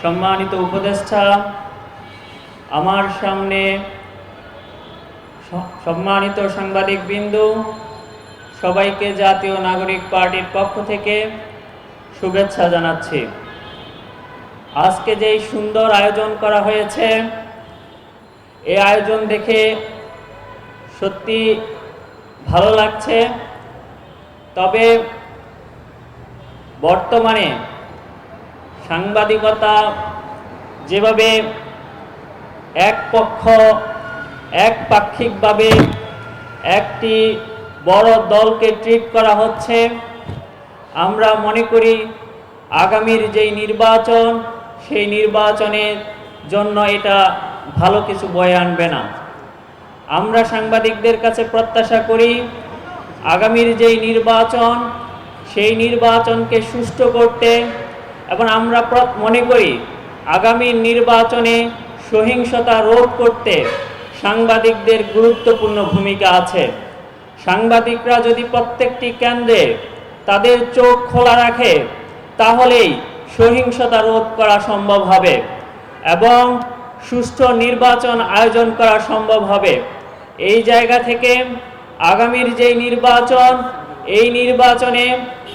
সম্মানিত উপদেষ্টা, আমার সামনে সম্মানিত সাংবাদিকবৃন্দ, সবাইকে জাতীয় নাগরিক পার্টির পক্ষ থেকে শুভেচ্ছা জানাচ্ছি। আজকে যেই সুন্দর আয়োজন করা হয়েছে, এই আয়োজন দেখে সত্যি ভালো লাগছে। তবে বর্তমানে সাংবাদিকতা যেভাবে একপাক্ষিকভাবে একটি বড় দলকে ট্রিট করা হচ্ছে, আমরা মনে করি আগামীর যেই নির্বাচন, সেই নির্বাচনের জন্য এটা ভালো কিছু বয়ে আনবে না। আমরা সাংবাদিকদের কাছে প্রত্যাশা করি আগামীর যেই নির্বাচন, সেই নির্বাচনকে সুষ্ঠু করতে, এবং আমরা মনে করি আগামী নির্বাচনে সহিংসতা রোধ করতে সাংবাদিকদের গুরুত্বপূর্ণ ভূমিকা আছে। সাংবাদিকরা যদি প্রত্যেকটি কেন্দ্রে তাদের চোখ খোলা রাখে, তাহলেই সহিংসতা রোধ করা সম্ভব হবে এবং সুষ্ঠু নির্বাচন আয়োজন করা সম্ভব হবে। এই জায়গা থেকে আগামীর যেই নির্বাচন, এই নির্বাচনে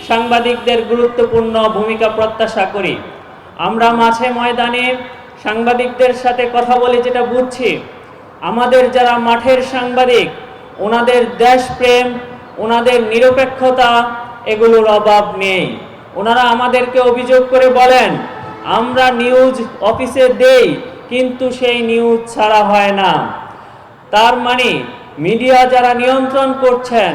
সাংবাদিকদের গুরুত্বপূর্ণ ভূমিকা প্রত্যাশা করি। আমরা মাঠে ময়দানে সাংবাদিকদের সাথে কথা বলে যেটা বুঝছি, আমাদের যারা মাঠের সাংবাদিক, ওনাদের দেশপ্রেম, ওনাদের নিরপেক্ষতা, এগুলোর অভাব নেই। ওনারা আমাদেরকে অভিযোগ করে বলেন, আমরা নিউজ অফিসে দেই, কিন্তু সেই নিউজ ছাড়া হয় না। তার মানে মিডিয়া যারা নিয়ন্ত্রণ করছেন,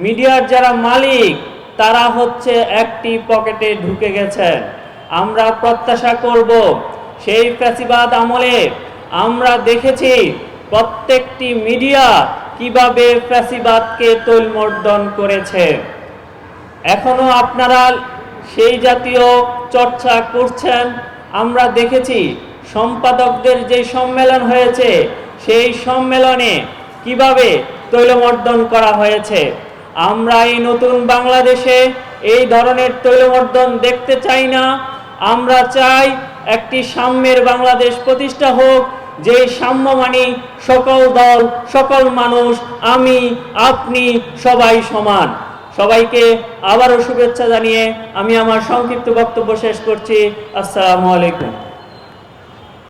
মিডিয়ার যারা মালিক, তারা হচ্ছে একটি পকেটে ঢুকে গেছেন। আমরা প্রত্যাশা করব, সেই ফ্যাসিবাদ আমলে আমরা দেখেছি প্রত্যেকটি মিডিয়া কিভাবে ফ্যাসিবাদকে তোলমর্দন করেছে। এখনো আপনারা সেই জাতীয় চর্চা করছেন। আমরা দেখেছি সম্পাদকদের যে সম্মেলন হয়েছে, সেই সম্মেলনে কিভাবে তৈলমর্দন করা হয়েছে। আমরা এই নতুন বাংলাদেশে এই ধরনের তৈলমর্দন দেখতে চাই না। আমরা চাই একটি সাম্যের বাংলাদেশ প্রতিষ্ঠা হোক, যে সাম্য মানে সকল দল, সকল মানুষ, আমি, আপনি সবাই সমান। সবাইকে আবারও শুভেচ্ছা জানিয়ে আমি আমার সংক্ষিপ্ত বক্তব্য শেষ করছি। আসসালামু আলাইকুম।